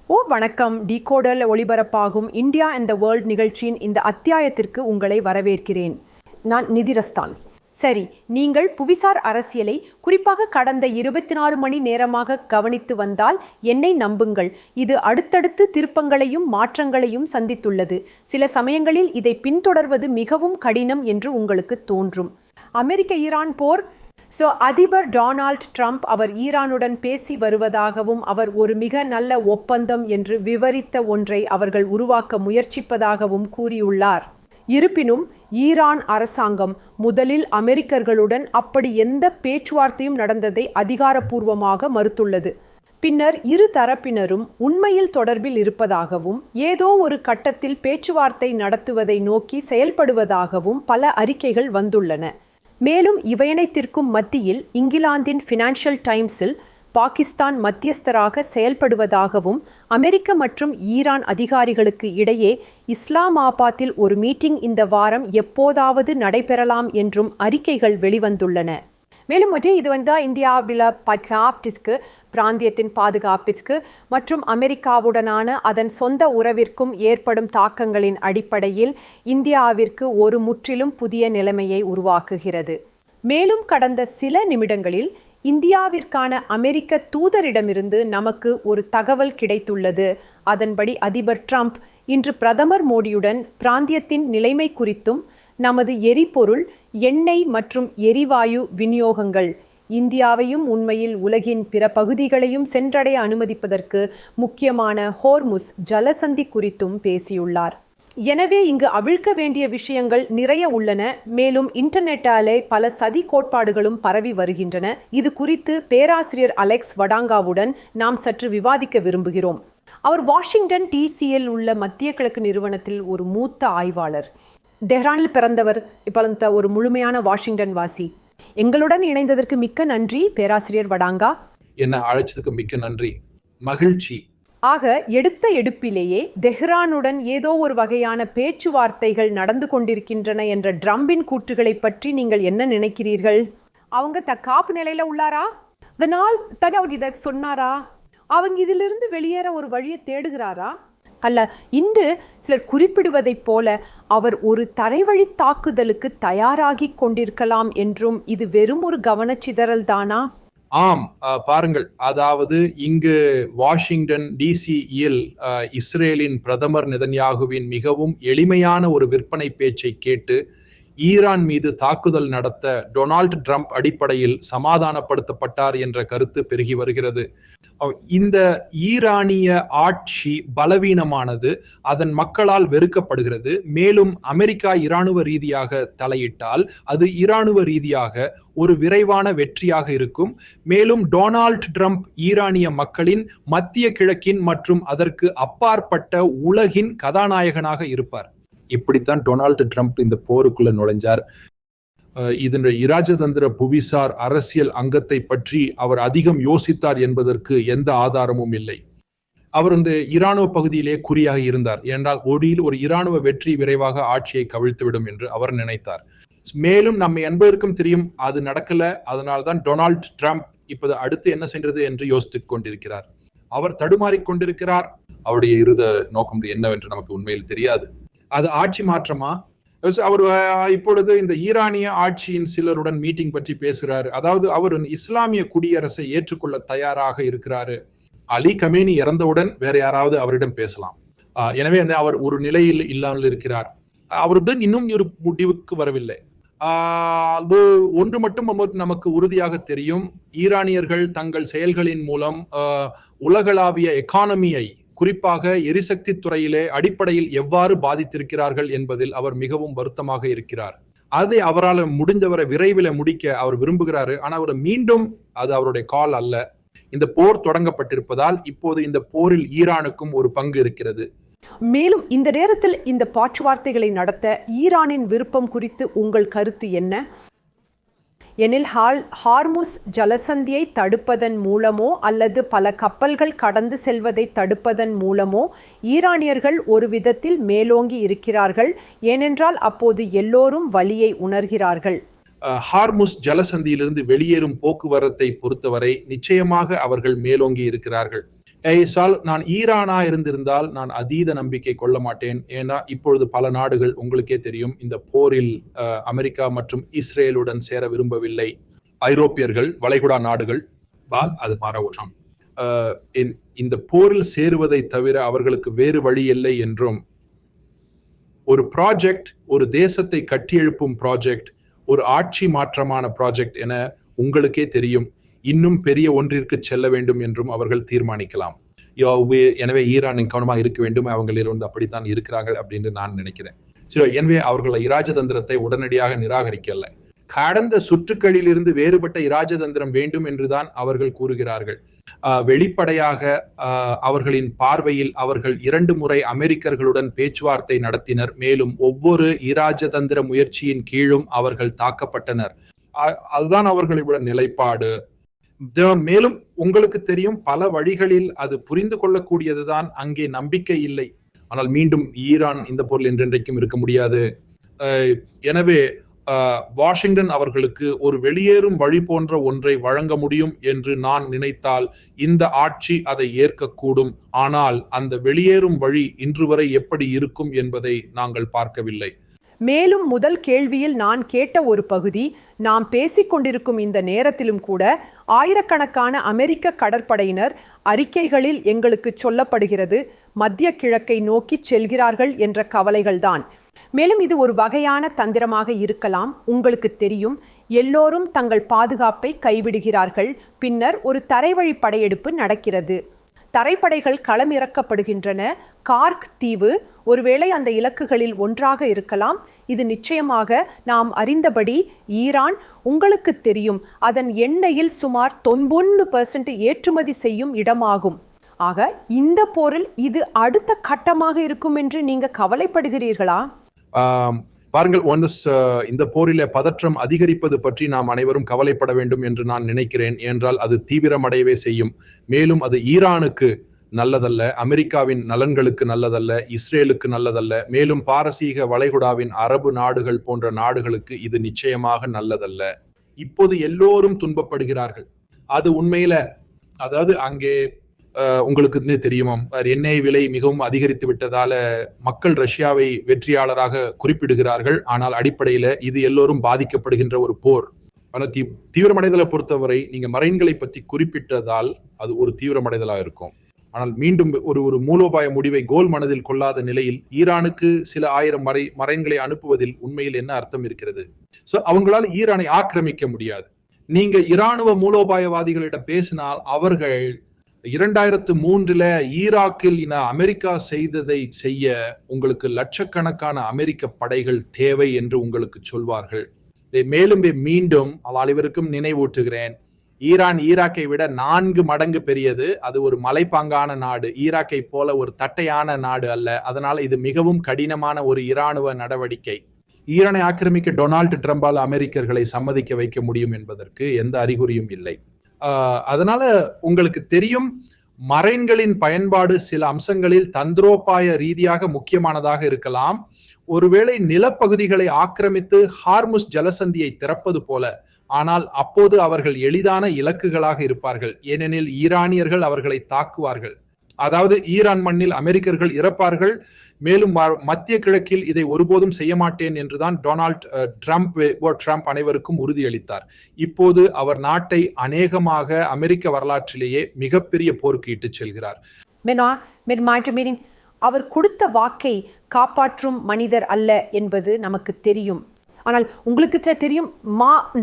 வணக்கம். டிகோடர் ஒளிபரப்பாகும் India and the world நிகழ்ச்சியின் இந்த அத்தியாயத்திற்கு உங்களை வரவேற்கிறேன். நான் நிதிரஸ்தான். சரி, நீங்கள் புவிசார் அரசியலை குறிப்பாக கடந்த 24 மணி நேரமாக கவனித்து வந்தால் என்னை நம்புங்கள், இது அடுத்தடுத்து திருப்பங்களையும் மாற்றங்களையும் சந்தித்துள்ளது. சில சமயங்களில் இதை பின்தொடர்வது மிகவும் கடினம் என்று உங்களுக்கு தோன்றும். அமெரிக்க ஈரான் போர். அதிபர் டொனால்ட் ட்ரம்ப் அவர் ஈரானுடன் பேசி வருவதாகவும் அவர் ஒரு மிக நல்ல ஒப்பந்தம் என்று விவரித்த ஒன்றை அவர்கள் உருவாக்க முயற்சிப்பதாகவும் கூறியுள்ளார். இருப்பினும் ஈரான் அரசாங்கம் முதலில் அமெரிக்கர்களுடன் அப்படி எந்த பேச்சுவார்த்தையும் நடந்ததை அதிகாரப்பூர்வமாக மறுத்துள்ளது. பின்னர் இரு தரப்பினரும் உண்மையில் தொடர்பில் இருப்பதாகவும் ஏதோ ஒரு கட்டத்தில் பேச்சுவார்த்தை நடத்துவதை நோக்கி செயல்படுவதாகவும் பல அறிக்கைகள் வந்துள்ளன. மேலும் இவையனைத்திற்கும் மத்தியில் இங்கிலாந்தின் ஃபினான்ஷியல் டைம்ஸில் பாகிஸ்தான் மத்தியஸ்தராக செயல்படுவதாகவும் அமெரிக்க மற்றும் ஈரான் அதிகாரிகளுக்கு இடையே இஸ்லாமாபாத்தில் ஒரு மீட்டிங் இந்த வாரம் எப்போதாவது நடைபெறலாம் என்றும் அறிக்கைகள் வெளிவந்துள்ளன. மேலும் இது இந்தியாவில் பாதுகாப்பிற்கு, பிராந்தியத்தின் பாதுகாப்பிற்கு மற்றும் அமெரிக்காவுடனான அதன் சொந்த உறவிற்கும் ஏற்படும் தாக்கங்களின் அடிப்படையில் இந்தியாவிற்கு ஒரு முற்றிலும் புதிய நிலைமையை உருவாக்குகிறது. மேலும் கடந்த சில நிமிடங்களில் இந்தியாவிற்கான அமெரிக்க தூதரிடமிருந்து நமக்கு ஒரு தகவல் கிடைத்துள்ளது. அதன்படி அதிபர் ட்ரம்ப் இன்று பிரதமர் மோடியுடன் பிராந்தியத்தின் நிலைமை குறித்தும் நமது எரிபொருள், எண்ணெய் மற்றும் எரிவாயு விநியோகங்கள், இந்தியாவையும் உண்மையில் உலகின் பிற பகுதிகளையும் சென்றடைய அனுமதிப்பதற்கு முக்கியமான ஹோர்முஸ் ஜலசந்தி குறித்தும் பேசியுள்ளார். எனவே இங்கு அவிழ்க்க வேண்டிய விஷயங்கள் நிறைய உள்ளன. மேலும் இன்டர்நெட்டாலே பல சதி கோட்பாடுகளும் பரவி வருகின்றன. இது குறித்து பேராசிரியர் அலெக்ஸ் வடாங்காவுடன் நாம் சற்று விவாதிக்க விரும்புகிறோம். அவர் வாஷிங்டன் டிசியில் உள்ள மத்திய கிழக்கு நிறுவனத்தில் ஒரு மூத்த ஆய்வாளர். டெஹ்ரானில் பிறந்தவர், இப்போ ஒரு முழுமையான வாஷிங்டன் வாசி. எங்களுடன் இணைந்ததற்கு மிக்க நன்றி பேராசிரியர் வடாங்கா. என்ன அழைச்சதுக்கு மிக்க நன்றி, மகிழ்ச்சி. ஆக எடுத்த எடுப்பிலேயே தெஹ்ரானுடன் ஏதோ ஒரு வகையான பேச்சுவார்த்தைகள் நடந்து கொண்டிருக்கின்றன என்ற ட்ரம்பின் கூற்றுகளை பற்றி நீங்கள் என்ன நினைக்கிறீர்கள்? அவங்க தற்காப்பு நிலையில உள்ளாரா? அதனால் தான் அவர் இதை சொன்னாரா? அவங்க இதிலிருந்து வெளியேற ஒரு வழியை தேடுகிறாரா? அல்ல, இன்று சிலர் குறிப்பிடுவதைப் போல அவர் ஒரு தரைவழி தாக்குதலுக்கு தயாராகி கொண்டிருக்கலாம் என்றும் இது வெறும் ஒரு கவனச்சிதறல் தானா? ஆம், பாருங்கள், அதாவது இங்கு வாஷிங்டன் டிசியில் இஸ்ரேலின் பிரதமர் நெதன்யாகுவின் மிகவும் எளிமையான ஒரு விற்பனை பேச்சை கேட்டு ஈரான் மீது தாக்குதல் நடத்த டொனால்ட் ட்ரம்ப் அடிப்படையில் சமாதானப்படுத்தப்பட்டார் என்ற கருத்து பெருகி வருகிறது. இந்த ஈரானிய ஆட்சி பலவீனமானது, அதன் மக்களால் வெறுக்கப்படுகிறது. மேலும் அமெரிக்கா இராணுவ ரீதியாக தலையிட்டால் அது இராணுவ ரீதியாக ஒரு விரைவான வெற்றியாக இருக்கும். மேலும் டொனால்ட் ட்ரம்ப் ஈரானிய மக்களின், மத்திய கிழக்கின் மற்றும் அதற்கு அப்பாற்பட்ட உலகின் கதாநாயகனாக இருப்பார். இப்படித்தான் டொனால்டு ட்ரம்ப் இந்த போருக்குள்ள நுழைஞ்சார். இதன் இராஜதந்திர புவிசார் அரசியல் அங்கத்தை பற்றி அவர் அதிகம் யோசித்தார் என்பதற்கு எந்த ஆதாரமும் இல்லை. அவர் இந்த இராணுவ பகுதியிலே குறியாக இருந்தார். ஏனென்றால் ஒரு இராணுவ வெற்றி விரைவாக ஆட்சியை கவிழ்த்துவிடும் என்று அவர் நினைத்தார். மேலும் நம்ம என்பதற்கும் தெரியும், அது நடக்கல. அதனால்தான் டொனால்ட் ட்ரம்ப் இப்போது அடுத்து என்ன செய்கிறது என்று யோசித்துக் கொண்டிருக்கிறார். அவர் தடுமாறிக் கொண்டிருக்கிறார். அவருடைய இறுதி நோக்கம் என்னவென்று நமக்கு உண்மையில் தெரியாது. அது ஆட்சி மாற்றமா? அவர் இப்பொழுது இந்த ஈரானிய ஆட்சியின் சிலருடன் மீட்டிங் பற்றி பேசுகிறார். அதாவது அவர் இஸ்லாமிய குடியரசை ஏற்றுக்கொள்ள தயாராக இருக்கிறாரு. அலி கமேனி இறந்தவுடன் வேற யாராவது அவரிடம் பேசலாம். எனவே அவர் ஒரு நிலையில் இல்லாமல் இருக்கிறார். அவருடன் இன்னும் ஒரு முடிவுக்கு வரவில்லை. ஒன்று மட்டும் நமக்கு உறுதியாக தெரியும், ஈரானியர்கள் தங்கள் செயல்களின் மூலம் உலகளாவிய எக்கானமியை, குறிப்பாக எரிசக்தி துறையிலே அடிப்படையில் எவ்வாறு பாதித்திருக்கிறார்கள் என்பதில் அவர் மிகவும் வருத்தமாக இருக்கிறார். அதை அவரால் முடிஞ்சவரை விரைவில் முடிக்க அவர் விரும்புகிறாரு. ஆனால் அவர் மீண்டும், அது அவருடைய கால் அல்ல. இந்த போர் தொடங்கப்பட்டிருப்பதால் இப்போது இந்த போரில் ஈரானுக்கும் ஒரு பங்கு இருக்கிறது. மேலும் இந்த நேரத்தில் இந்த பேச்சுவார்த்தைகளை நடத்த ஈரானின் விருப்பம் குறித்து உங்கள் கருத்து என்ன? எனில் ஹார்முஸ் ஜலசந்தியை தடுப்பதன் மூலமோ அல்லது பல கப்பல்கள் கடந்து செல்வதை தடுப்பதன் மூலமோ ஈரானியர்கள் ஒரு விதத்தில் மேலோங்கி இருக்கிறார்கள். ஏனென்றால் அப்போது எல்லோரும் வலியை உணர்கிறார்கள். ஹார்முஸ் ஜலசந்தியிலிருந்து வெளியேறும் போக்குவரத்தை பொறுத்தவரை நிச்சயமாக அவர்கள் மேலோங்கி இருக்கிறார்கள். நான் ஈரானா இருந்திருந்தால் நான் அதீத நம்பிக்கை கொள்ள மாட்டேன். ஏன்னா இப்பொழுது பல நாடுகள் உங்களுக்கே தெரியும் இந்த போரில் அமெரிக்கா மற்றும் இஸ்ரேலுடன் சேர விரும்பவில்லை. ஐரோப்பியர்கள், வளைகுடா நாடுகள் அது மாறவும் இந்த போரில் சேருவதை தவிர அவர்களுக்கு வேறு வழி இல்லை என்றும், ஒரு ப்ராஜெக்ட், ஒரு தேசத்தை கட்டியெழுப்பும் ப்ராஜெக்ட், ஒரு ஆட்சி மாற்றமான ப்ராஜெக்ட் என உங்களுக்கே தெரியும் இன்னும் பெரிய ஒன்றிற்கு செல்ல வேண்டும் என்றும் அவர்கள் தீர்மானிக்கலாம். எனவே ஈரான் கவனமாக இருக்க வேண்டும், அவங்களிலிருந்து அப்படித்தான் இருக்கிறார்கள் அப்படின்னு நான் நினைக்கிறேன். சரி, எனவே அவர்கள் இராஜதந்திரத்தை உடனடியாக நிராகரிக்கல. கடந்த சுற்றுக்களில் இருந்து வேறுபட்ட இராஜதந்திரம் வேண்டும் என்றுதான் அவர்கள் கூறுகிறார்கள். வெளிப்படையாக அவர்களின் பார்வையில் அவர்கள் 2 முறை அமெரிக்கர்களுடன் பேச்சுவார்த்தை நடத்தினர். மேலும் ஒவ்வொரு இராஜதந்திர முயற்சியின் கீழும் அவர்கள் தாக்கப்பட்டனர். அதுதான் அவர்களுடைய நிலைப்பாடு. மேலும் உங்களுக்கு தெரியும் பல வழிகளில் அது புரிந்து கொள்ளக்கூடியதுதான். அங்கே நம்பிக்கை இல்லை. ஆனால் மீண்டும் ஈரான் இந்த போரில் என்றென்றைக்கும் இருக்க முடியாது. எனவே வாஷிங்டன் அவர்களுக்கு ஒரு வெளியேறும் வழி போன்ற ஒன்றை வழங்க முடியும் என்று நான் நினைத்தால் இந்த ஆட்சி அதை ஏற்கக்கூடும். ஆனால் அந்த வெளியேறும் வழி இன்று வரை எப்படி இருக்கும் என்பதை நாங்கள் பார்க்கவில்லை. மேலும் முதல் கேள்வியில் நான் கேட்ட ஒரு பகுதி, நாம் பேசிக்கொண்டிருக்கும் இந்த நேரத்திலும் கூட ஆயிரக்கணக்கான அமெரிக்க கடற்படையினர் அறிக்கைகளில் எங்களுக்கு சொல்லப்படுகிறது மத்திய கிழக்கை நோக்கி செல்கிறார்கள் என்ற கவலைகள்தான். மேலும் இது ஒரு வகையான தந்திரமாக இருக்கலாம். உங்களுக்கு தெரியும், எல்லோரும் தங்கள் பாதுகாப்பை கைவிடுகிறார்கள். பின்னர் ஒரு தரைவழி படையெடுப்பு நடக்கிறது. தரைப்படைகள் களமிறக்கப்படுகின்றன. கார்க் தீவு ஒருவேளை அந்த இலக்குகளில் ஒன்றாக இருக்கலாம். இது நிச்சயமாக நாம் அறிந்தபடி ஈரான், உங்களுக்கு தெரியும், அதன் எண்ணெயில் சுமார் 91% ஏற்றுமதி செய்யும் இடமாகும். ஆக இந்த போரில் இது அடுத்த கட்டமாக இருக்கும் என்று நீங்க கவலைப்படுகிறீர்களா? பாருங்கள், இந்த போரிலே பதற்றம் அதிகரிப்பது பற்றி நாம் அனைவரும் கவலைப்பட வேண்டும் என்று நான் நினைக்கிறேன். என்றால் அது தீவிரமடையவே செய்யும். மேலும் அது ஈரானுக்கு நல்லதல்ல, அமெரிக்காவின் நலன்களுக்கு நல்லதல்ல, இஸ்ரேலுக்கு நல்லதல்ல. மேலும் பாரசீக வளைகுடாவின் அரபு நாடுகள் போன்ற நாடுகளுக்கு இது நிச்சயமாக நல்லதல்ல. இப்போது எல்லோரும் துன்பப்படுகிறார்கள். அது உண்மையில, அதாவது அங்கே உங்களுக்கு தெரியுமா, எண்ணெய் விலை மிகவும் அதிகரித்து விட்டதால மக்கள் ரஷ்யாவை வெற்றியாளராக குறிப்பிடுகிறார்கள். ஆனால் அடிப்படையில் இது எல்லோரும் பாதிக்கப்படுகின்ற ஒரு போர். ஆனால் தீவிரமடைதலை பொறுத்தவரை நீங்க மரைன்களை பற்றி குறிப்பிட்டதால் அது ஒரு தீவிரமடைதலாக இருக்கும். ஆனால் மீண்டும் ஒரு மூலோபாய முடிவை கோல் மனதில் கொள்ளாத நிலையில் ஈரானுக்கு சில 1000 மரைன்களை அனுப்புவதில் உண்மையில் என்ன அர்த்தம் இருக்கிறது? அவங்களால ஈரானை ஆக்கிரமிக்க முடியாது. நீங்க இராணுவ மூலோபாயவாதிகளிடம் பேசினால் அவர்கள் 2003 ஈராக்கில் அமெரிக்கா செய்ததை செய்ய உங்களுக்கு லட்சக்கணக்கான அமெரிக்க படைகள் தேவை என்று உங்களுக்கு சொல்வார்கள். மேலும் மீண்டும் அனைவருக்கும் நினைவூட்டுகிறேன், ஈரான் ஈராக்கை விட 4 மடங்கு பெரியது. அது ஒரு மலைப்பாங்கான நாடு, ஈராக்கை போல ஒரு தட்டையான நாடு அல்ல. அதனால இது மிகவும் கடினமான ஒரு இராணுவ நடவடிக்கை. ஈரானை ஆக்கிரமிக்க டொனால்டு ட்ரம்பால் அமெரிக்கர்களை சம்மதிக்க வைக்க முடியும் என்பதற்கு எந்த அறிகுறியும் இல்லை. அதனால உங்களுக்கு தெரியும், மரைன்களின் பயன்பாடு சில அம்சங்களில் தந்திரோபாய ரீதியாக முக்கியமானதாக இருக்கலாம். ஒருவேளை நிலப்பகுதிகளை ஆக்கிரமித்து ஹார்முஸ் ஜலசந்தியை திறப்பது போல. ஆனால் அப்போது அவர்கள் எளிதான இலக்குகளாக இருப்பார்கள், ஏனெனில் ஈரானியர்கள் அவர்களை தாக்குவார்கள். அதாவது ஈரான் மண்ணில் அமெரிக்கர்கள் இறப்பார்கள். மேலும் மத்திய கிழக்கில் இதை ஒருபோதும் செய்ய மாட்டேன் என்றுதான் ட்ரம்ப் அனைவருக்கும் உறுதியளித்தார். இப்போது அவர் நாட்டை அநேகமாக அமெரிக்க வரலாற்றிலேயே மிகப்பெரிய போருக்கு இட்டுச் செல்கிறார். அவர் கொடுத்த வாக்கை காப்பாற்றும் மனிதர் அல்ல என்பது நமக்கு தெரியும். ஆனால் உங்களுக்கு தெரியும்,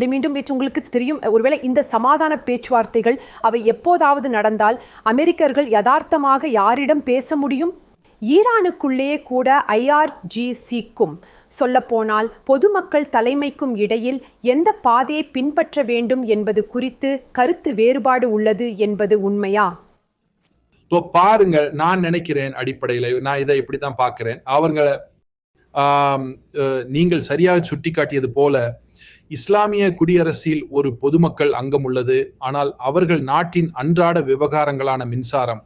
மீண்டும் உங்களுக்கு தெரியும், ஒருவேளை இந்த சமாதான பேச்சுவார்த்தைகள் அவை எப்போதாவது நடந்தால் அமெரிக்கர்கள் யதார்த்தமாக யாரிடம் பேச முடியும்? ஈரானுக்குள்ளே கூட IRGCக்கும் சொல்லப்போனால் பொதுமக்கள் தலைமைக்கும் இடையில் எந்த பாதையை பின்பற்ற வேண்டும் என்பது குறித்து கருத்து வேறுபாடு உள்ளது என்பது உண்மையா? பாருங்கள், நான் நினைக்கிறேன், அடிப்படையில் நான் இதை இப்படித்தான் பார்க்கிறேன். நீங்கள் சரியாக சுட்டிக்காட்டியது போல இஸ்லாமிய குடியரசில் ஒரு பொதுமக்கள் அங்கம் உள்ளது. ஆனால் அவர்கள் நாட்டின் அன்றாட விவகாரங்களான மின்சாரம்,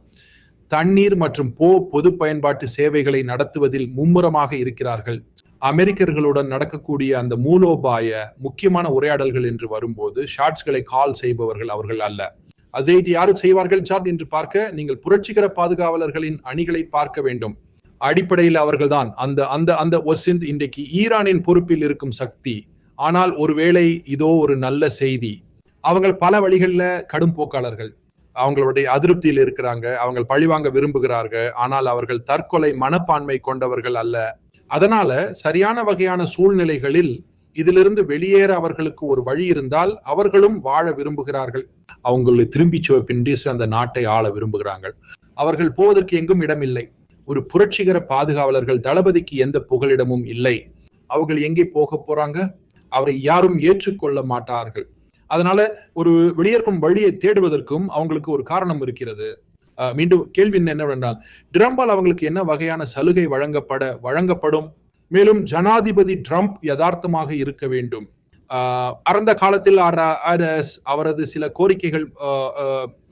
தண்ணீர் மற்றும் பொது பயன்பாட்டு சேவைகளை நடத்துவதில் மும்முரமாக இருக்கிறார்கள். அமெரிக்கர்களுடன் நடக்கக்கூடிய அந்த மூலோபாய முக்கியமான உரையாடல்கள் என்று வரும்போது ஷார்ட்ஸ்களை கால் செய்பவர்கள் அவர்கள் அல்ல. அதை யாரு செய்வார்கள் சார் என்று பார்க்க நீங்கள் புரட்சிகர பாதுகாவலர்களின் அணிகளை பார்க்க வேண்டும். அடிப்படையில் அவர்கள்தான் அந்த அந்த அந்த ஒசிந்த் இன்றைக்கு ஈரானின் பொறுப்பில் இருக்கும் சக்தி. ஆனால் ஒருவேளை இதோ ஒரு நல்ல செய்தி, அவங்க பல வழிகளில் கடும் போக்காளர்கள், அவங்களுடைய அதிருப்தியில் இருக்கிறாங்க, அவங்க பழிவாங்க விரும்புகிறார்கள், ஆனால் அவர்கள் தற்கொலை மனப்பான்மை கொண்டவர்கள் அல்ல. அதனால சரியான வகையான சூழ்நிலைகளில் இதிலிருந்து வெளியேற அவர்களுக்கு ஒரு வழி இருந்தால் அவர்களும் வாழ விரும்புகிறார்கள். அவங்களை திரும்பி பின்றி அந்த நாட்டை ஆள விரும்புகிறார்கள். அவர்கள் போவதற்கு எங்கும் இடமில்லை. ஒரு புரட்சிகர பாதுகாவலர்கள் தளபதிக்கு எந்த புகலிடமும் இல்லை. அவர்கள் எங்கே போக போறாங்க? அவரை யாரும் ஏற்றுக்கொள்ள மாட்டார்கள். அதனால ஒரு வெளியேற்கும் வழியை தேடுவதற்கும் அவங்களுக்கு ஒரு காரணம் இருக்கிறது. மீண்டும் கேள்வி என்னவென்றால், ட்ரம்பால் அவங்களுக்கு என்ன வகையான சலுகை வழங்கப்படும்? மேலும் ஜனாதிபதி ட்ரம்ப் யதார்த்தமாக இருக்க வேண்டும். அறந்த காலத்தில் அவரது சில கோரிக்கைகள்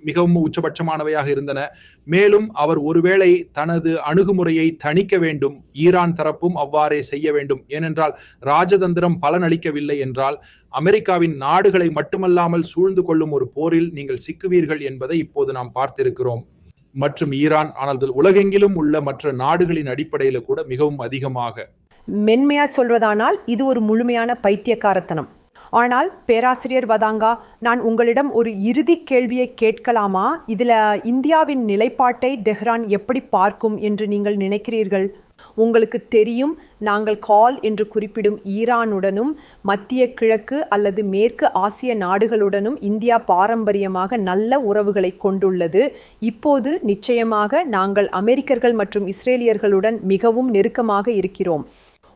மிகவும் உச்சபட்சமானவையாக இருந்தன. மேலும் அவர் ஒருவேளை தனது அணுகுமுறையை தணிக்க வேண்டும். ஈரான் தரப்பும் அவ்வாறே செய்ய வேண்டும். ஏனென்றால் ராஜதந்திரம் பலனளிக்கவில்லை என்றால் அமெரிக்காவின் நாடுகளை மட்டுமல்லாமல் சூழ்ந்து கொள்ளும் ஒரு போரில் நீங்கள் சிக்குவீர்கள் என்பதை இப்போது நாம் பார்த்திருக்கிறோம். மற்றும் ஈரான், ஆனால் உலகெங்கிலும் உள்ள மற்ற நாடுகளின் அடிப்படையில் கூட மிகவும் அதிகமாக. மென்மையா சொல்வதானால் இது ஒரு முழுமையான பைத்தியக்காரத்தனம். ஆனால் பேராசிரியர் வதாங்கா, நான் உங்களிடம் ஒரு இறுதி கேள்வியை கேட்கலாமா? இதில் இந்தியாவின் நிலைப்பாட்டை டெஹ்ரான் எப்படி பார்க்கும் என்று நீங்கள் நினைக்கிறீர்கள்? உங்களுக்கு தெரியும், நாங்கள் கால் என்று குறிப்பிடும் ஈரானுடனும் மத்திய கிழக்கு அல்லது மேற்கு ஆசிய நாடுகளுடனும் இந்தியா பாரம்பரியமாக நல்ல உறவுகளை கொண்டுள்ளது. இப்போது நிச்சயமாக நாங்கள் அமெரிக்கர்கள் மற்றும் இஸ்ரேலியர்களுடன் மிகவும் நெருக்கமாக இருக்கிறோம்.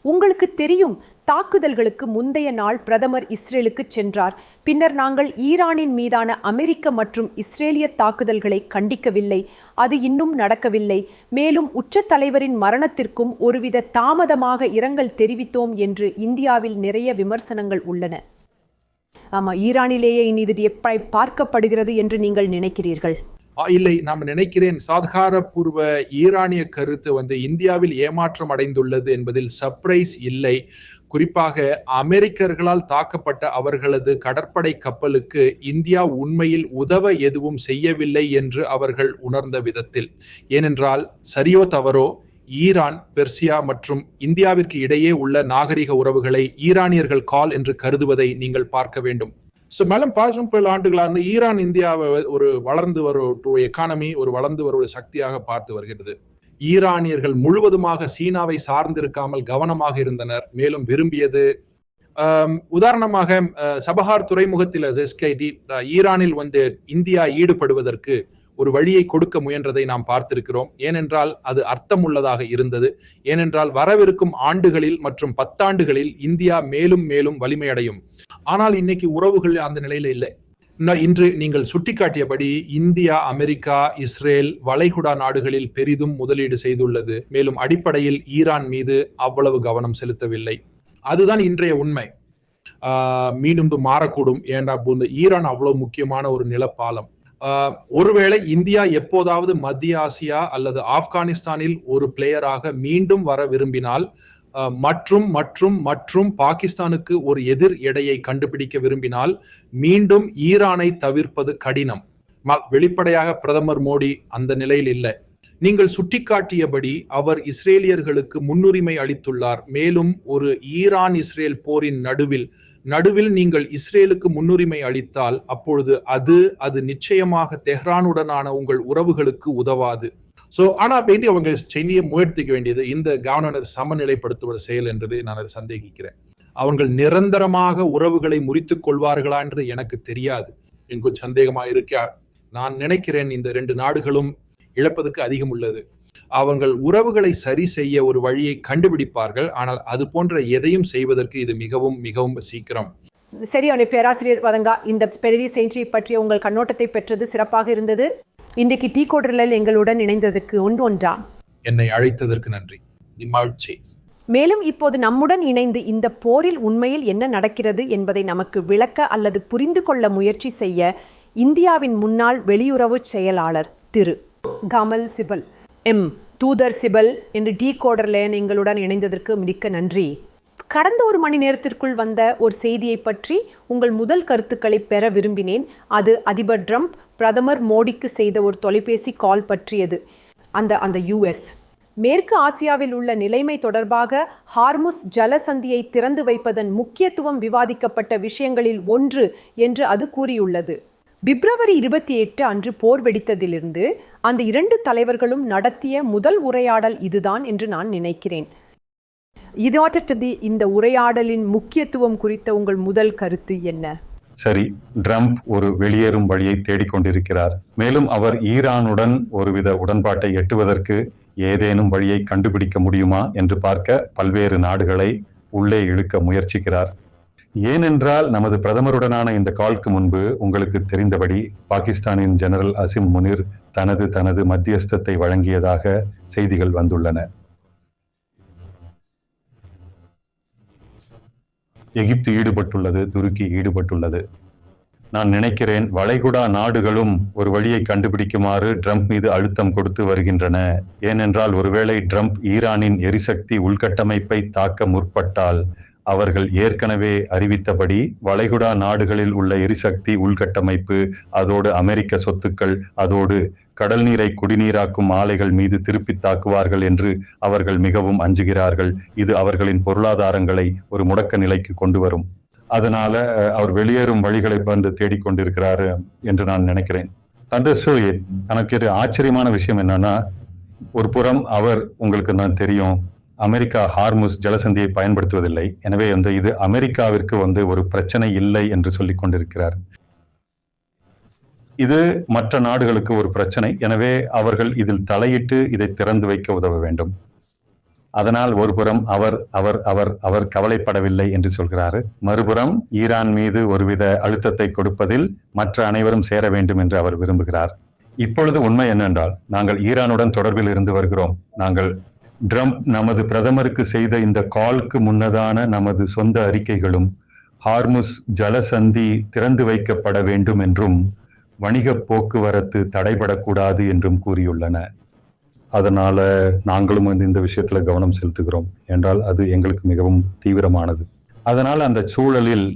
உங்களுக்கு தெரியும், தாக்குதல்களுக்கு முந்தைய நாள் பிரதமர் இஸ்ரேலுக்கு சென்றார். பின்னர் நாங்கள் ஈரானின் மீதான அமெரிக்க மற்றும் இஸ்ரேலிய தாக்குதல்களை கண்டிக்கவில்லை. அது இன்னும் நடக்கவில்லை. மேலும் உச்ச தலைவரின் மரணத்திற்கும் ஒருவித தாமதமாக இரங்கல் தெரிவித்தோம் என்று இந்தியாவில் நிறைய விமர்சனங்கள் உள்ளன. ஆமா, ஈரானிலேயே இனி இது எப்படி பார்க்கப்படுகிறது என்று நீங்கள் நினைக்கிறீர்கள்? இல்லை, நான் நினைக்கிறேன் சாதாரபூர்வ ஈரானிய கருத்து இந்தியாவில் ஏமாற்றம் அடைந்துள்ளது என்பதில் சர்ப்ரைஸ் இல்லை. குறிப்பாக அமெரிக்கர்களால் தாக்கப்பட்ட அவர்களது கடற்படை கப்பலுக்கு இந்தியா உண்மையில் உதவ எதுவும் செய்யவில்லை என்று அவர்கள் உணர்ந்த விதத்தில். ஏனென்றால் சரியோ தவறோ ஈரான், பெர்சியா மற்றும் இந்தியாவிற்கு இடையே உள்ள நாகரிக உறவுகளை ஈரானியர்கள் கால் என்று கருதுவதை நீங்கள் பார்க்க வேண்டும். மேலும் 10 ஆண்டுகளாக ஈரான் இந்தியாவை ஒரு வளர்ந்து வரும் எக்கானமி, ஒரு வளர்ந்து வரும் சக்தியாக பார்த்து வருகிறது. ஈரானியர்கள் முழுவதுமாக சீனாவை சார்ந்திருக்காமல் கவனமாக இருந்தனர். மேலும் விரும்பியது, உதாரணமாக சபஹார் துறைமுகத்தில் ஈரானில் இந்தியா ஈடுபடுவதற்கு ஒரு வழியை கொடுக்க முயன்றதை நாம் பார்த்திருக்கிறோம். ஏனென்றால் அது அர்த்தமுள்ளதாக இருந்தது. ஏனென்றால் வரவிருக்கும் ஆண்டுகளில் மற்றும் 10 ஆண்டுகளில் இந்தியா மேலும் மேலும் வலிமையடையும். ஆனால் இன்னைக்கு உறவுகள் அந்த நிலையில இல்லை. இன்று நீங்கள் சுட்டிக்காட்டியபடி இந்தியா, அமெரிக்கா, இஸ்ரேல், வளைகுடா நாடுகளில் பெரிதும் முதலீடு செய்துள்ளது. மேலும் அடிப்படையில் ஈரான் மீது அவ்வளவு கவனம் செலுத்தவில்லை. அதுதான் இன்றைய உண்மை. மீண்டும் மாறக்கூடும். ஏன்னா ஈரான் அவ்வளவு முக்கியமான ஒரு நிலப்பாலம். ஒருவேளை இந்தியா எப்போதாவது மத்திய ஆசியா அல்லது ஆப்கானிஸ்தானில் ஒரு பிளேயராக மீண்டும் வர விரும்பினால் மற்றும் மற்றும் மற்றும் பாகிஸ்தானுக்கு ஒரு எதிர் எடையை கண்டுபிடிக்க விரும்பினால் மீண்டும் ஈரானை தவிர்ப்பது கடினம். வெளிப்படையாக பிரதமர் மோடி அந்த நிலையில் இல்லை. நீங்கள் சுட்டிக்காட்டியபடி அவர் இஸ்ரேலியர்களுக்கு முன்னுரிமை அளித்துள்ளார். மேலும் ஒரு ஈரான் இஸ்ரேல் போரின் நடுவில் நீங்கள் இஸ்ரேலுக்கு முன்னுரிமை அளித்தால் அப்பொழுது அது நிச்சயமாக தெஹ்ரானுடனான உங்கள் உறவுகளுக்கு உதவாது. ஆனா அவங்க செய்ய முயற்சிக்க வேண்டியது இந்த கவர்னர் சமநிலைப்படுத்துவது செயல் என்றது நான் அதை சந்தேகிக்கிறேன். அவர்கள் நிரந்தரமாக உறவுகளை முறித்துக் கொள்வார்களா என்று எனக்கு தெரியாது. எனக்கு சந்தேகமா இருக்கா. நான் நினைக்கிறேன் இந்த 2 நாடுகளும் இழப்பதற்கு அதிகம் உள்ளது. அவங்கள் உறவுகளை சரி செய்ய ஒரு வழியை கண்டுபிடிப்பார்கள். ஆனால் அது போன்ற எதையும் செய்வதற்கு இது மிகவும் மிகவும் சீக்கிரம். சரி, பேராசிரியர் வதங்கா, இந்த பெரிய செய்தியை பற்றிய உங்கள் கண்ணோட்டத்தை பெற்றது சிறப்பாக இருந்தது. இன்றைக்கு டீ கோடரில் எங்களுடன் இணைந்ததற்கு ஒன்றா என்னை அழைத்ததற்கு நன்றி. மேலும் இப்போது நம்முடன் இணைந்து இந்த போரில் உண்மையில் என்ன நடக்கிறது என்பதை நமக்கு விளக்க அல்லது புரிந்து கொள்ள முயற்சி செய்ய இந்தியாவின் முன்னாள் வெளியுறவு செயலாளர் திரு கமல் சிபல், தூதர் சிபல் என்று டீ கோடரில் எங்களுடன் இணைந்ததற்கு மிக்க நன்றி. கடந்த ஒரு மணி நேரத்திற்குள் வந்த ஒரு செய்தியை பற்றி உங்கள் முதல் கருத்துக்களை பெற விரும்பினேன். அது அதிபர் ட்ரம்ப் பிரதமர் மோடிக்கு செய்த ஒரு தொலைபேசி கால் பற்றியது. அந்த US மேற்கு ஆசியாவில் உள்ள நிலைமை தொடர்பாக ஹார்முஸ் ஜலசந்தியை திறந்து வைப்பதன் முக்கியத்துவம் விவாதிக்கப்பட்ட விஷயங்களில் ஒன்று என்று அது கூறியுள்ளது. பிப்ரவரி 28 அன்று போர் வெடித்ததிலிருந்து அந்த இரண்டு தலைவர்களும் நடத்திய முதல் உரையாடல் இதுதான் என்று நான் நினைக்கிறேன். இந்த உரையாடலின் முக்கியத்துவம் குறித்த உங்கள் முதல் கருத்து என்ன? சரி, ட்ரம்ப் ஒரு வெளியேறும் வழியை தேடிக்கொண்டிருக்கிறார். மேலும் அவர் ஈரானுடன் ஒருவித உடன்பாட்டை எட்டுவதற்கு ஏதேனும் வழியை கண்டுபிடிக்க முடியுமா என்று பார்க்க பல்வேறு நாடுகளை உள்ளே இழுக்க முயற்சிக்கிறார். ஏனென்றால் நமது பிரதமருடனான இந்த கால்க்கு முன்பு உங்களுக்கு தெரிந்தபடி பாகிஸ்தானின் ஜெனரல் அசிம் முனிர் தனது மத்தியஸ்தத்தை வழங்கியதாக செய்திகள் வந்துள்ளன. எகிப்து ஈடுபட்டுள்ளது, துருக்கி ஈடுபட்டுள்ளது. நான் நினைக்கிறேன் வளைகுடா நாடுகளும் ஒரு வழியை கண்டுபிடிக்குமாறு ட்ரம்ப் மீது அழுத்தம் கொடுத்து வருகின்றன. ஏனென்றால் ஒருவேளை ட்ரம்ப் ஈரானின் எரிசக்தி உள்கட்டமைப்பை தாக்க முற்பட்டால் அவர்கள் ஏற்கனவே அறிவித்தபடி வளைகுடா நாடுகளில் உள்ள எரிசக்தி உள்கட்டமைப்பு, அதோடு அமெரிக்க சொத்துக்கள், அதோடு கடல் நீரை குடிநீராக்கும் ஆலைகள் மீது திருப்பி தாக்குவார்கள் என்று அவர்கள் மிகவும் அஞ்சுகிறார்கள். இது அவர்களின் பொருளாதாரங்களை ஒரு முடக்க நிலைக்கு கொண்டு வரும். அதனால அவர் வெளியேறும் வழிகளை வந்து தேடிக்கொண்டிருக்கிறாரு என்று நான் நினைக்கிறேன். எனக்கு ஒரு ஆச்சரியமான விஷயம் என்னன்னா, ஒரு புறம் அவர், உங்களுக்கு தான் தெரியும், அமெரிக்கா ஹார்முஸ் ஜலசந்தியை பயன்படுத்துவதில்லை. எனவே இது அமெரிக்காவிற்கு ஒரு பிரச்சனை இல்லை என்று சொல்லிக் கொண்டிருக்கிறார். இது மற்ற நாடுகளுக்கு ஒரு பிரச்சனை. எனவே அவர்கள் இதில் தலையிட்டு இதை திறந்து வைக்க உதவ வேண்டும். அதனால் ஒருபுறம் அவர் அவர் அவர் அவர் கவலைப்படவில்லை என்று சொல்கிறாரு. மறுபுறம் ஈரான் மீது ஒருவித அழுத்தத்தை கொடுப்பதில் மற்ற அனைவரும் சேர வேண்டும் என்று அவர் விரும்புகிறார். இப்பொழுது உண்மை என்னென்றால், நாங்கள் ஈரானுடன் தொடர்பில் இருந்து வருகிறோம். நாங்கள் ட்ரம்ப் நமது பிரதமருக்கு செய்த இந்த கால்க்கு முன்னதான நமது சொந்த அறிக்கைகளும் ஹார்முஸ் ஜலசந்தி திறந்து வைக்கப்பட வேண்டும் என்றும் வணிக போக்குவரத்து தடைபடக்கூடாது என்றும் கூறியுள்ளன. அதனால நாங்களும் இந்த விஷயத்துல கவனம் செலுத்துகிறோம் என்றால் அது எங்களுக்கு மிகவும் தீவிரமானது. அதனால் அந்த சூழலில்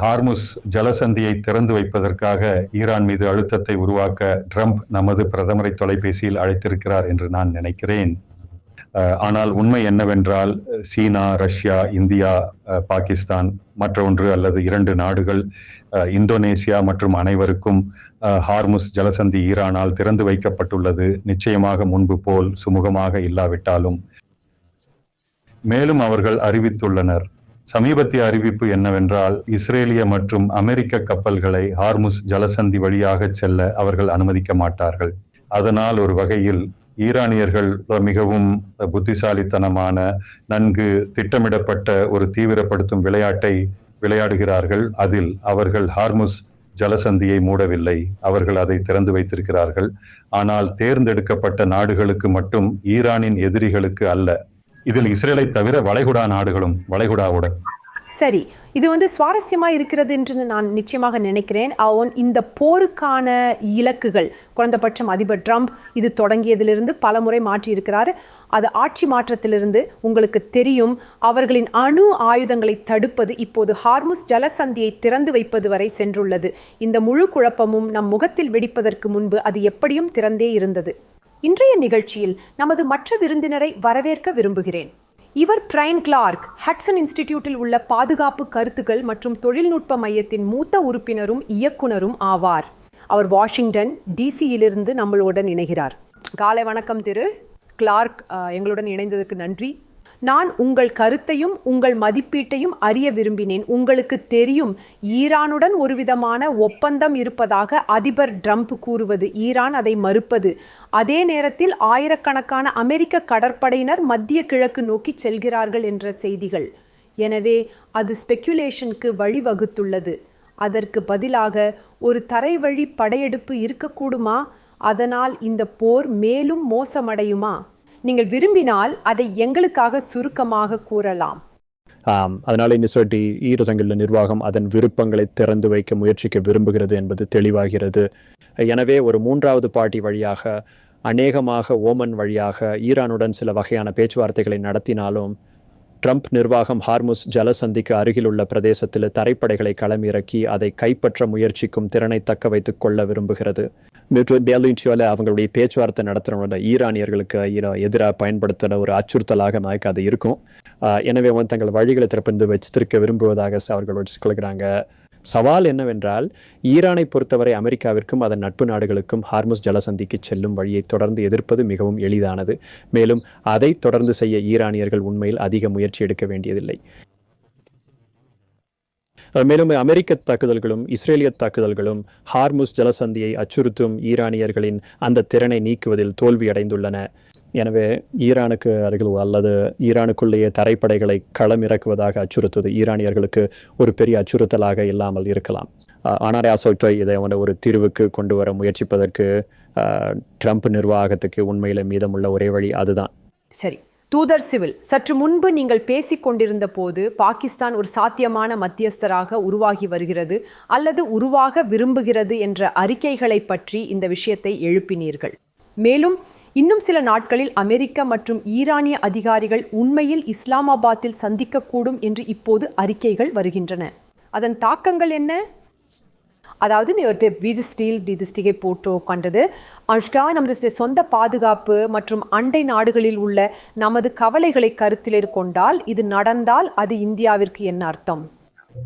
ஹார்முஸ் ஜலசந்தியை திறந்து வைப்பதற்காக ஈரான் மீது அழுத்தத்தை உருவாக்க ட்ரம்ப் நமது பிரதமரை தொலைபேசியில் அழைத்திருக்கிறார் என்று நான் நினைக்கிறேன். ஆனால் உண்மை என்னவென்றால், சீனா, ரஷ்யா, இந்தியா, பாகிஸ்தான், மற்றொன்று அல்லது இரண்டு நாடுகள், இந்தோனேசியா மற்றும் அனைவருக்கும் ஹார்முஸ் ஜலசந்தி ஈரானால் திறந்து வைக்கப்பட்டுள்ளது. நிச்சயமாக முன்பு போல் சுமூகமாக இல்லாவிட்டாலும். மேலும் அவர்கள் அறிவித்துள்ளனர். சமீபத்திய அறிவிப்பு என்னவென்றால், இஸ்ரேலிய மற்றும் அமெரிக்க கப்பல்களை ஹார்முஸ் ஜலசந்தி வழியாக செல்ல அவர்கள் அனுமதிக்க மாட்டார்கள். அதனால் ஒரு வகையில் ஈரானியர்கள் மிகவும் புத்திசாலித்தனமான, நன்கு திட்டமிடப்பட்ட ஒரு தீவிரப்படுத்தும் விளையாட்டை விளையாடுகிறார்கள். அதில் அவர்கள் ஹார்முஸ் ஜலசந்தியை மூடவில்லை, அவர்கள் அதை திறந்து வைத்திருக்கிறார்கள். ஆனால் தேர்ந்தெடுக்கப்பட்ட நாடுகளுக்கு மட்டும், ஈரானின் எதிரிகளுக்கு அல்ல. இதில் இஸ்ரேலை தவிர வளைகுடா நாடுகளும் வளைகுடாவுடன். சரி, இது சுவாரஸ்யமாக இருக்கிறது என்று நான் நிச்சயமாக நினைக்கிறேன். இந்த போருக்கான இலக்குகள், குறைந்தபட்சம் அதிபர் ட்ரம்ப் இது தொடங்கியதிலிருந்து பல முறை மாற்றியிருக்கிறார். அது ஆட்சி மாற்றத்திலிருந்து உங்களுக்கு தெரியும், அவர்களின் அணு ஆயுதங்களை தடுப்பது இப்போது ஹார்முஸ் ஜலசந்தியை திறந்து வைப்பது வரை சென்றுள்ளது. இந்த முழு குழப்பமும் நம் முகத்தில் வெடிப்பதற்கு முன்பு அது எப்படியும் திறந்தே இருந்தது. இன்றைய நிகழ்ச்சியில் நமது மற்ற விருந்தினரை வரவேற்க விரும்புகிறேன். இவர் பிரைன் கிளார்க், ஹட்சன் இன்ஸ்டிடியூட்டில் உள்ள பாதுகாப்பு கருத்துக்கள் மற்றும் தொழில்நுட்ப மையத்தின் மூத்த உறுப்பினரும் இயக்குனரும் ஆவார். அவர் வாஷிங்டன் டிசியிலிருந்து நம்மளுடன் இணைகிறார். காலை வணக்கம் திரு கிளார்க், எங்களுடன் இணைந்ததற்கு நன்றி. நான் உங்கள் கருத்தையும் உங்கள் மதிப்பீட்டையும் அறிய விரும்பினேன். உங்களுக்கு தெரியும், ஈரானுடன் ஒருவிதமான ஒப்பந்தம் இருப்பதாக அதிபர் ட்ரம்ப் கூறுவது, ஈரான் அதை மறுப்பது. அதே நேரத்தில் ஆயிரக்கணக்கான அமெரிக்க கடற்படையினர் மத்திய கிழக்கு நோக்கி செல்கிறார்கள் என்ற செய்திகள். எனவே அது ஸ்பெக்குலேஷனுக்கு வழிவகுத்துள்ளது. அதற்கு பதிலாக ஒரு தரைவழி படையெடுப்பு இருக்கக்கூடுமா? அதனால் இந்த போர் மேலும் மோசமடையுமா? நீங்கள் விரும்பினால் அதை எங்களுக்காக சுருக்கமாக கூறலாம். அதனால் இந்த சொல்லி ஈரசங்கில நிர்வாகம் அதன் விருப்பங்களை திறந்து வைக்க முயற்சிக்க விரும்புகிறது என்பது தெளிவாகிறது. எனவே ஒரு மூன்றாவது பார்ட்டி வழியாக, அநேகமாக ஓமன் வழியாக ஈரானுடன் சில வகையான பேச்சுவார்த்தைகளை நடத்தினாலும் ட்ரம்ப் நிர்வாகம் ஹார்முஸ் ஜலசந்திக்கு அருகில் உள்ள பிரதேசத்தில் தரைப்படைகளை களமிறக்கி அதை கைப்பற்ற முயற்சிக்கும் திறனை தக்க வைத்துக் கொள்ள விரும்புகிறது. டெலின்ஷியோவில் அவங்களுடைய பேச்சுவார்த்தை நடத்துகிற ஈரானியர்களுக்கு எதிராக பயன்படுத்துகிற ஒரு அச்சுறுத்தலாக நமக்கு அது இருக்கும். எனவே தங்கள் வழிகளை திறப்பந்து வச்சிருக்க விரும்புவதாக அவர்கள் வச்சுக்கொள்கிறாங்க. சவால் என்னவென்றால், ஈரானை பொறுத்தவரை அமெரிக்காவிற்கும் அதன் நட்பு நாடுகளுக்கும் ஹார்முஸ் ஜலசந்திக்கு செல்லும் வழியை தொடர்ந்து எதிர்ப்பது மிகவும் எளிதானது. மேலும் அதை தொடர்ந்து செய்ய ஈரானியர்கள் உண்மையில் அதிக முயற்சி எடுக்க வேண்டியதில்லை. மேலும் அமெரிக்க தாக்குதல்களும் இஸ்ரேலிய தாக்குதல்களும் ஹார்முஸ் ஜலசந்தியை அச்சுறுத்தும் ஈரானியர்களின் அந்த திறனை நீக்குவதில் தோல்வியடைந்துள்ளன. எனவே ஈரானுக்கு அருகில் அல்லது ஈரானுக்குள்ளேயே தரைப்படைகளை களமிறக்குவதாக அச்சுறுத்துவது ஈரானியர்களுக்கு ஒரு பெரிய அச்சுறுத்தலாக இல்லாமல் இருக்கலாம். ஆனால் இதை ஒரு தீர்வுக்கு கொண்டு வர முயற்சிப்பதற்கு ட்ரம்ப் நிர்வாகத்துக்கு உண்மையில மீதமுள்ள ஒரே வழி அதுதான். சரி, தூதர் சிவில், சற்று முன்பு நீங்கள் பேசிக் கொண்டிருந்த போது பாகிஸ்தான் ஒரு சாத்தியமான மத்தியஸ்தராக உருவாகி வருகிறது அல்லது உருவாக விரும்புகிறது என்ற அறிக்கைகளை பற்றி இந்த விஷயத்தை எழுப்பினீர்கள். மேலும் இன்னும் சில நாட்களில் அமெரிக்க மற்றும் ஈரானிய அதிகாரிகள் உண்மையில் இஸ்லாமாபாத்தில் சந்திக்கக்கூடும் என்று இப்போது அறிக்கைகள் வருகின்றன. அதன் தாக்கங்கள் என்ன? அதாவது வீடு ஸ்டீல் டிஸ்டிகை போட்டோ கண்டது அனுஷ்கா, நமது சொந்த பாதுகாப்பு மற்றும் அண்டை நாடுகளில் உள்ள நமது கவலைகளை கருத்தில் கொண்டால் இது நடந்தால் அது இந்தியாவிற்கு என்ன அர்த்தம்?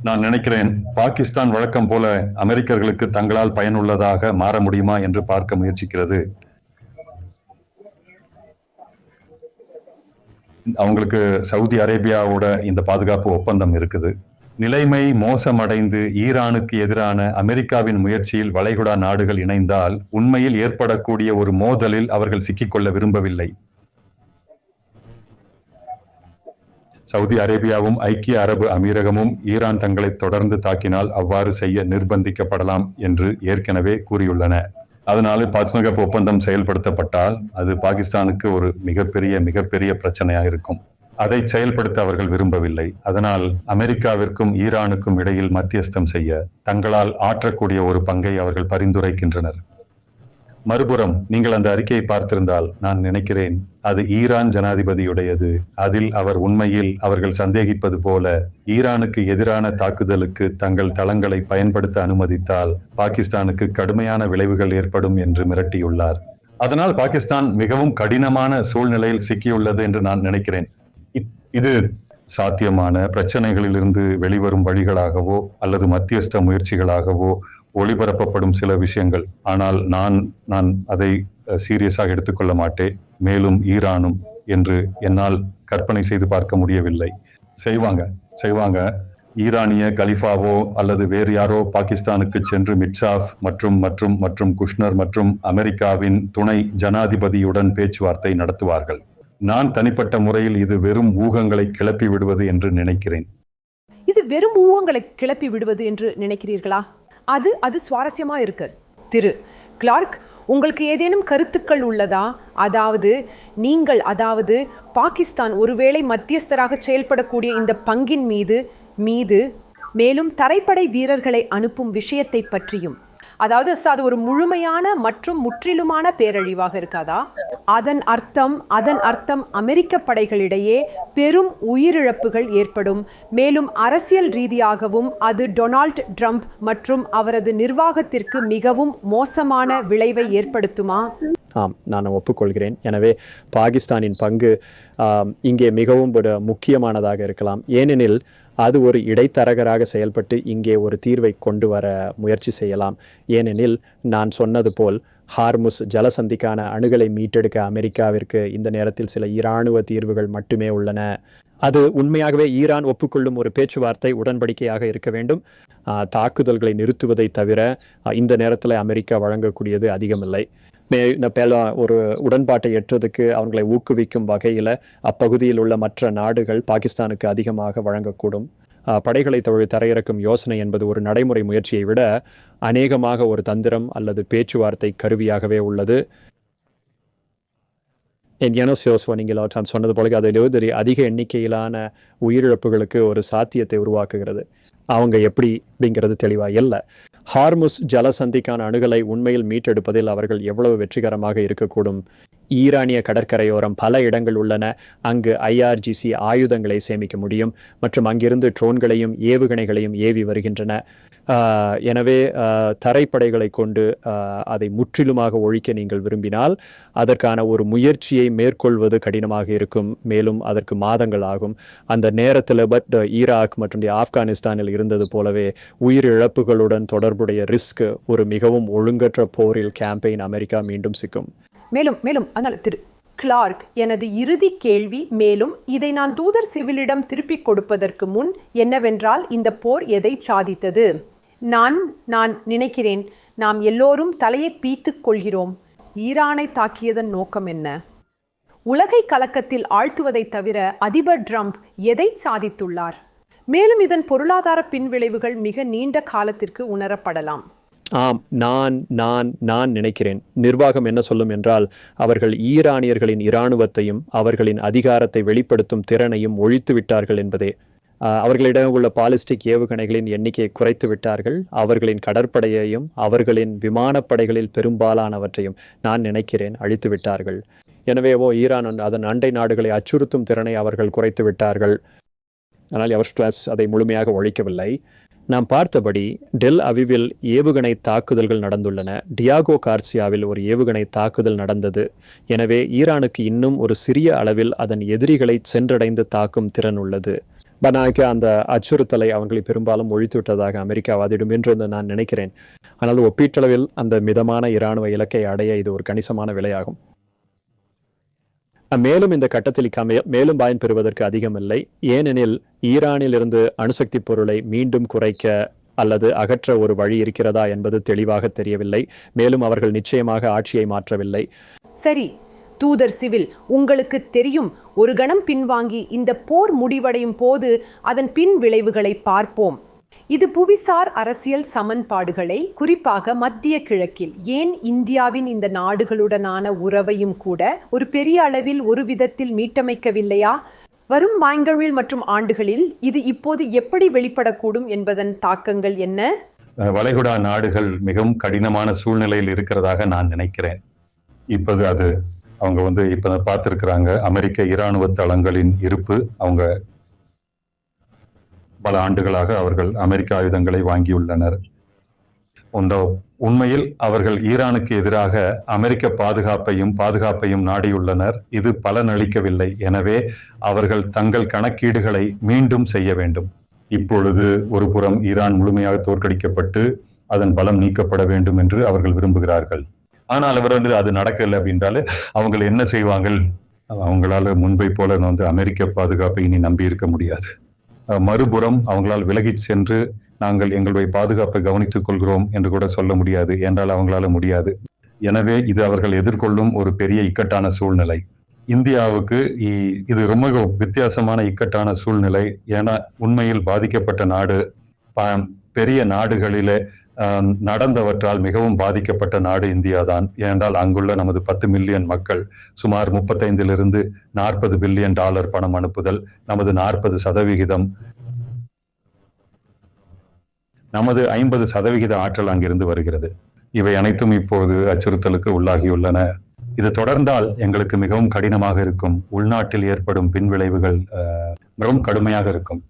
நான் நினைக்கிறேன், பாகிஸ்தான் வழக்கம் போல அமெரிக்கர்களுக்கு தங்களால் பயனுள்ளதாக மாற முடியுமா என்று பார்க்க முயற்சிக்கிறது. அவங்களுக்கு சவுதி அரேபியாவோட இந்த பாதுகாப்பு ஒப்பந்தம் இருக்குது. நிலைமை மோசமடைந்து ஈரானுக்கு எதிரான அமெரிக்காவின் முயற்சியில் வளைகுடா நாடுகள் இணைந்தால் உண்மையில் ஏற்படக்கூடிய ஒரு மோதலில் அவர்கள் சிக்கிக்கொள்ள விரும்பவில்லை. சவுதி அரேபியாவும் ஐக்கிய அரபு அமீரகமும் ஈரான் தங்களை தொடர்ந்து தாக்கினால் அவ்வாறு செய்ய நிர்பந்திக்கப்படலாம் என்று ஏற்கனவே கூறியுள்ளன. அதனால பாதுகாப்பு ஒப்பந்தம் செயல்படுத்தப்பட்டால் அது பாகிஸ்தானுக்கு ஒரு மிகப்பெரிய பிரச்சனையாக இருக்கும். அதை செயல்படுத்த அவர்கள் விரும்பவில்லை. அதனால் அமெரிக்காவிற்கும் ஈரானுக்கும் இடையில் மத்தியஸ்தம் செய்ய தங்களால் ஆற்றக்கூடிய ஒரு பங்கை அவர்கள் பரிந்துரைக்கின்றனர். மறுபுறம் நீங்கள் அந்த அறிக்கையை பார்த்திருந்தால் நான் நினைக்கிறேன் அது ஈரான் ஜனாதிபதியுடையது. அதில் அவர் உண்மையில் அவர்கள் சந்தேகிப்பது போல ஈரானுக்கு எதிரான தாக்குதலுக்கு தங்கள் தளங்களை பயன்படுத்த அனுமதித்தால் பாகிஸ்தானுக்கு கடுமையான விளைவுகள் ஏற்படும் என்று மிரட்டியுள்ளார். அதனால் பாகிஸ்தான் மிகவும் கடினமான சூழ்நிலையில் சிக்கியுள்ளது என்று நான் நினைக்கிறேன். இது சாத்தியமான பிரச்சனைகளிலிருந்து வெளிவரும் வழிகளாகவோ அல்லது மத்தியஸ்த முயற்சிகளாகவோ ஒளிபரப்பப்படும் சில விஷயங்கள். ஆனால் நான் அதை சீரியஸாக எடுத்துக்கொள்ள மாட்டேன். மேலும் ஈரானும் என்று என்னால் கற்பனை செய்து பார்க்க முடியவில்லை. செய்வாங்க. ஈரானிய கலிஃபாவோ அல்லது வேறு யாரோ பாகிஸ்தானுக்கு சென்று மிட்சாஃப் மற்றும் குஷ்னர் மற்றும் அமெரிக்காவின் துணை ஜனாதிபதியுடன் பேச்சுவார்த்தை நடத்துவார்கள். நான் தனிப்பட்ட முறையில் இது வெறும் ஊகங்களை கிளப்பி விடுவது என்று நினைக்கிறேன். இது வெறும் ஊகங்களை கிளப்பி விடுவது என்று நினைக்கிறீர்களா? அது சுவாரஸ்யமா இருக்கு. திரு கிளார்க், உங்களுக்கு ஏதேனும் கருத்துக்கள் உள்ளதா? அதாவது பாகிஸ்தான் ஒருவேளை மத்தியஸ்தராக செயல்படக்கூடிய இந்த பங்கின் மீது மேலும் தரைப்படை வீரர்களை அனுப்பும் விஷயத்தை பற்றியும், அதாவது அது ஒரு முழுமையான மற்றும் முற்றிலுமான பேரழிவாக இருக்காதா? அதன் அர்த்தம் அமெரிக்க படைகளிடையே பெரும் உயிரிழப்புகள் ஏற்படும். மேலும் அரசியல் ரீதியாகவும் அது டொனால்ட் ட்ரம்ப் மற்றும் அவரது நிர்வாகத்திற்கு மிகவும் மோசமான விளைவை ஏற்படுத்துமா? ஆம், நான் ஒப்புக்கொள்கிறேன். எனவே பாகிஸ்தானின் பங்கு இங்கே மிகவும் முக்கியமானதாக இருக்கலாம். ஏனெனில் அது ஒரு இடைத்தரகராக செயல்பட்டு இங்கே ஒரு தீர்வை கொண்டு வர முயற்சி செய்யலாம். ஏனெனில் நான் சொன்னது போல் ஹார்முஸ் ஜலசந்திக்கான அணுகலை மீட்டெடுக்க அமெரிக்காவிற்கு இந்த நேரத்தில் சில இராணுவ தீர்வுகள் மட்டுமே உள்ளன. அது உண்மையாகவே ஈரான் ஒப்புக்கொள்ளும் ஒரு பேச்சுவார்த்தை உடன்படிக்கையாக இருக்க வேண்டும். தாக்குதல்களை நிறுத்துவதை தவிர இந்த நேரத்தில் அமெரிக்கா வழங்கக்கூடியது அதிகமில்லை. ஒரு உடன்பாட்டை எட்டுவதற்கு அவர்களை ஊக்குவிக்கும் வகையில் அப்பகுதியில் உள்ள மற்ற நாடுகள் பாகிஸ்தானுக்கு அதிகமாக வழங்கக்கூடும். படைகளை தரையிறக்கும் யோசனை என்பது ஒரு நடைமுறை முயற்சியை விட அநேகமாக ஒரு தந்திரம் அல்லது பேச்சுவார்த்தை கருவியாகவே உள்ளது. நீங்கள் சொன்னது போல அதில் அதிக எண்ணிக்கையிலான உயிரிழப்புகளுக்கு ஒரு சாத்தியத்தை உருவாக்குகிறது. அவங்க எப்படி அப்படிங்கிறது தெளிவாக இல்லை. ஹார்முஸ் ஜலசந்திக்கான அணுகலை உண்மையில் மீட்டெடுப்பதில் அவர்கள் எவ்வளவு வெற்றிகரமாக இருக்கக்கூடும் ஈரானிய கடற்கரையோரம் பல இடங்கள் உள்ளன. அங்கு IRGC ஆயுதங்களை சேமிக்க முடியும் மற்றும் அங்கிருந்து ட்ரோன்களையும் ஏவுகணைகளையும் ஏவி வருகின்றன. எனவே தரைப்படைகளை கொண்டு அதை முற்றிலுமாக ஒழிக்க நீங்கள் விரும்பினால் அதற்கான ஒரு முயற்சியை மேற்கொள்வது கடினமாக இருக்கும். மேலும் அதற்கு மாதங்கள் ஆகும். அந்த நேரத்தில் ஈராக் மற்றும் ஆப்கானிஸ்தானில் இருந்தது போலவே உயிரிழப்புகளுடன் தொடர்புடைய ரிஸ்க் ஒரு மிகவும் ஒழுங்கற்ற போரில் கேம்பெயின் அமெரிக்கா மீண்டும் சிக்கும். மேலும் அதனால் திரு கிளார்க், எனது இறுதி கேள்வி, மேலும் இதை நான் தூதர் சிவிலிடம் திருப்பிக் கொடுப்பதற்கு முன் என்னவென்றால், இந்த போர் எதை சாதித்தது? நான் நினைக்கிறேன் நாம் எல்லோரும் தலையை பீத்துக் கொள்கிறோம். ஈரானை தாக்கியதன் நோக்கம் என்ன? உலகை கலக்கத்தில் ஆழ்த்துவதை தவிர அதிபர் ட்ரம்ப் எதை சாதித்துள்ளார்? மேலும் இதன் பொருளாதார பின்விளைவுகள் மிக நீண்ட காலத்திற்கு உணரப்படலாம். ஆம், நான் நினைக்கிறேன். நிர்வாகம் என்ன சொல்லும் என்றால், அவர்கள் ஈரானியர்களின் இராணுவத்தையும் அவர்களின் அதிகாரத்தை வெளிப்படுத்தும் திறனையும் ஒழித்து விட்டார்கள் என்பதே. அவர்களிடம் உள்ள பாலிஸ்டிக் ஏவுகணைகளின் எண்ணிக்கையை குறைத்து விட்டார்கள். அவர்களின் கடற்படையையும் அவர்களின் விமானப்படைகளில் பெரும்பாலானவற்றையும் நான் நினைக்கிறேன் அழித்து விட்டார்கள். எனவே ஈரான் அதன் அண்டை நாடுகளை அச்சுறுத்தும் திறனை அவர்கள் குறைத்து விட்டார்கள். ஆனால் அவர் அதை முழுமையாக ஒழிக்கவில்லை. நாம் பார்த்தபடி டெல் அவிவில் ஏவுகணை தாக்குதல்கள் நடந்துள்ளன. டியாகோ கார்சியாவில் ஒரு ஏவுகணை தாக்குதல் நடந்தது. எனவே ஈரானுக்கு இன்னும் ஒரு சிறிய அளவில் அதன் எதிரிகளை சென்றடைந்து தாக்கும் திறன் உள்ளது. பனாய்க்கு அந்த அச்சுறுத்தலை அவர்களை பெரும்பாலும் ஒழித்து விட்டதாக அமெரிக்கா வாதிடும் என்று நான் நினைக்கிறேன். ஆனால் ஒப்பீட்டளவில் அந்த மிதமான இராணுவ இலக்கை அடைய இது ஒரு கணிசமான விலையாகும். மேலும் இந்த கட்டத்தில் மேலும் பயன் பெறுவதற்கு அதிகமில்லை. ஏனெனில் ஈரானில் இருந்து அணுசக்தி பொருளை மீண்டும் குறைக்க அல்லது அகற்ற ஒரு வழி இருக்கிறதா என்பது தெளிவாக தெரியவில்லை. மேலும் அவர்கள் நிச்சயமாக ஆட்சியை மாற்றவில்லை. சரி தூதர் சிவில், உங்களுக்கு தெரியும், ஒரு கணம் பின்வாங்கி இந்த போர் முடிவடையும் போது அதன் பின் விளைவுகளை பார்ப்போம். இது புவிசார் அரசியல் சமன்பாடுகளை, குறிப்பாக மத்திய கிழக்கில், ஏன் இந்தியாவின் இந்த நாடுகளுடனான உறவையும் கூட ஒரு பெரிய அளவில் ஒரு விதத்தில் மீட்டமைக்கவில்லையா? வரும் மாதங்கள் மற்றும் ஆண்டுகளில் இது இப்போது எப்படி வெளிப்படக்கூடும் என்பதன் தாக்கங்கள் என்ன? வளைகுடா நாடுகள் மிகவும் கடினமான சூழ்நிலையில் இருக்கிறதாக நான் நினைக்கிறேன். இப்போது அது அவங்க இப்ப பார்த்திருக்கிறாங்க. அமெரிக்க இராணுவ தளங்களின் இருப்பு, அவங்க பல ஆண்டுகளாக அவர்கள் அமெரிக்க ஆயுதங்களை வாங்கியுள்ளனர். உண்மையில் அவர்கள் ஈரானுக்கு எதிராக அமெரிக்க பாதுகாப்பையும் நாடியுள்ளனர். இது பலனளிக்கவில்லை. எனவே அவர்கள் தங்கள் கணக்கீடுகளை மீண்டும் செய்ய வேண்டும். இப்பொழுது ஒரு புறம் ஈரான் முழுமையாக தோற்கடிக்கப்பட்டு அதன் பலம் நீக்கப்பட வேண்டும் என்று அவர்கள் விரும்புகிறார்கள். ஆனால் அவர் அது நடக்கல அப்படின்றாலே அவங்க என்ன செய்வாங்க? அவங்களால முன்பை போல அமெரிக்க பாதுகாப்பை இனி நம்பி இருக்க முடியாது. மறுபுறம் அவங்களால் விலகி சென்று நாங்கள் எங்களுடைய பாதுகாப்பை கவனித்துக் கொள்கிறோம் என்று கூட சொல்ல முடியாது. என்றால் அவங்களால முடியாது. எனவே இது அவர்கள் எதிர்கொள்ளும் ஒரு பெரிய இக்கட்டான சூழ்நிலை. இந்தியாவுக்கு இது ரொம்ப வித்தியாசமான இக்கட்டான சூழ்நிலை. ஏன்னா உண்மையில் பாதிக்கப்பட்ட நாடு பெரிய நாடுகளிலே நடந்தவற்றால் மிகவும் பாதிக்கப்பட்ட நாடு இந்தியா தான். ஏனென்றால் அங்குள்ள நமது 10 மில்லியன் மக்கள் சுமார் 35 to 40 பில்லியன் டாலர் பணம் அனுப்புதல், நமது 40%, நமது 50% ஆற்றல் அங்கிருந்து வருகிறது. இவை அனைத்தும் இப்போது அச்சுறுத்தலுக்கு உள்ளாகியுள்ளன. இது தொடர்ந்தால் எங்களுக்கு மிகவும் கடினமாக இருக்கும். உள்நாட்டில் ஏற்படும் பின்விளைவுகள் மிகவும் கடுமையாக இருக்கும்.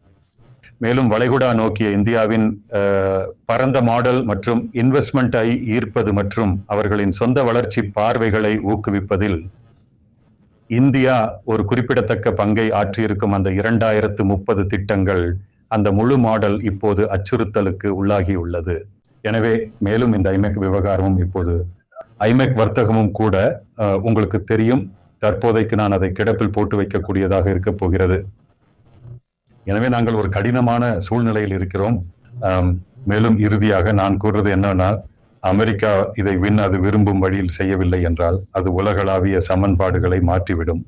மேலும் வளைகுடா நோக்கிய இந்தியாவின் பரந்த மாடல் மற்றும் இன்வெஸ்ட்மெண்ட்டை ஈர்ப்பது மற்றும் அவர்களின் சொந்த வளர்ச்சி பார்வைகளை ஊக்குவிப்பதில் இந்தியா ஒரு குறிப்பிடத்தக்க பங்கை ஆற்றியிருக்கும் அந்த 2030 திட்டங்கள், அந்த முழு மாடல் இப்போது அச்சுறுத்தலுக்கு உள்ளாகியுள்ளது. எனவே மேலும் இந்த ஐமெக் விவகாரமும் இப்போது ஐமெக் வர்த்தகமும் கூட உங்களுக்கு தெரியும், தற்போதைக்கு நான் அதை கிடப்பில் போட்டு வைக்கக்கூடியதாக இருக்க போகிறது. எனவே நாங்கள் ஒரு கடினமான சூழ்நிலையில் இருக்கிறோம். மேலும் இறுதியாக நான் கூறுறது என்னன்னா, அமெரிக்கா இதை அது விரும்பும் வழியில் செய்யவில்லை என்றால் அது உலகளாவிய சமன்பாடுகளை மாற்றிவிடும்.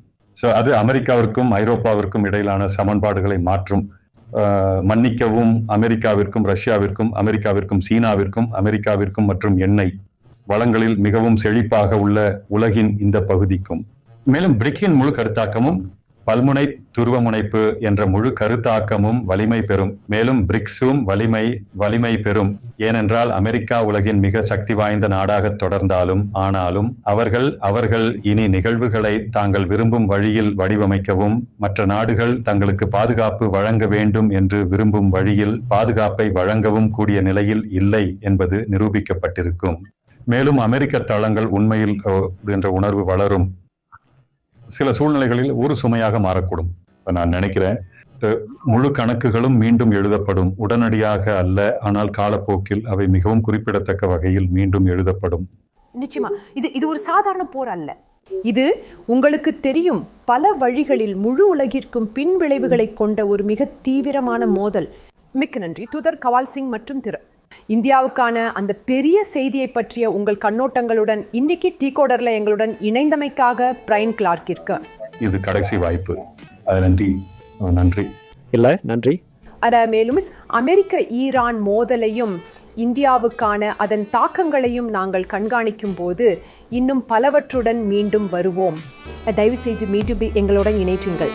அது அமெரிக்காவிற்கும் ஐரோப்பாவிற்கும் இடையிலான சமன்பாடுகளை மாற்றும். மன்னிக்கவும், அமெரிக்காவிற்கும் ரஷ்யாவிற்கும், அமெரிக்காவிற்கும் சீனாவிற்கும், அமெரிக்காவிற்கும் மற்றும் எண்ணெய் வளங்களில் மிகவும் செழிப்பாக உள்ள உலகின் இந்த பகுதிக்கும், மேலும் பிரிக்கின் முழு கருத்தாக்கமும் பல்முனை துருவமுனைப்பு என்ற முழு கருத்தாக்கமும் வலிமை பெறும். மேலும் பிரிக்ஸும் வலிமை பெறும். ஏனென்றால் அமெரிக்கா உலகின் மிக சக்தி வாய்ந்த நாடாக தொடர்ந்தாலும் ஆனாலும் அவர்கள் இனி நிகழ்வுகளை தாங்கள் விரும்பும் வழியில் வடிவமைக்கவும் மற்ற நாடுகள் தங்களுக்கு பாதுகாப்பு வழங்க வேண்டும் என்று விரும்பும் வழியில் பாதுகாப்பை வழங்கவும் கூடிய நிலையில் இல்லை என்பது நிரூபிக்கப்பட்டிருக்கும். மேலும் அமெரிக்க தளங்கள் உண்மையில் என்ற உணர்வு வளரும். சில சூழ்நிலைகளில் ஒரு சுமையாக மாறக்கூடும். நான் நினைக்கிறேன் முழு கணக்குகளும் மீண்டும் எழுதப்படும். உடனடியாக அல்ல, ஆனால் காலப்போக்கில் அவை மிகவும் குறிப்பிடத்தக்க வகையில் மீண்டும் எழுதப்படும். நிச்சயமா இது ஒரு சாதாரண போர் அல்ல. இது உங்களுக்கு தெரியும் பல வழிகளில் முழு உலகிற்கும் பின் விளைவுகளை கொண்ட ஒரு மிக தீவிரமான மோதல். மிக்க நன்றி தூதர் கவால் சிங் மற்றும் திரு. இந்தியாவுக்கான அந்த பெரிய செய்தியை பற்றிய உங்கள் கண்ணோட்டங்களுடன் இன்றைக்கு டீகோடர்ல எங்களுடன் இணைந்தமைக்காக பிரைன் கிளார்க்கிற்கு இது கடைசி வாய்ப்பு. நன்றி. இல்லை, நன்றி. மேலும் அமெரிக்க ஈரான் மோதலையும் இந்தியாவுக்கான அதன் தாக்கங்களையும் நாங்கள் கண்காணிக்கும் போது இன்னும் பலவற்றுடன் மீண்டும் வருவோம். தயவு செய்து மீண்டும் எங்களுடன் இணைற்றுங்கள்.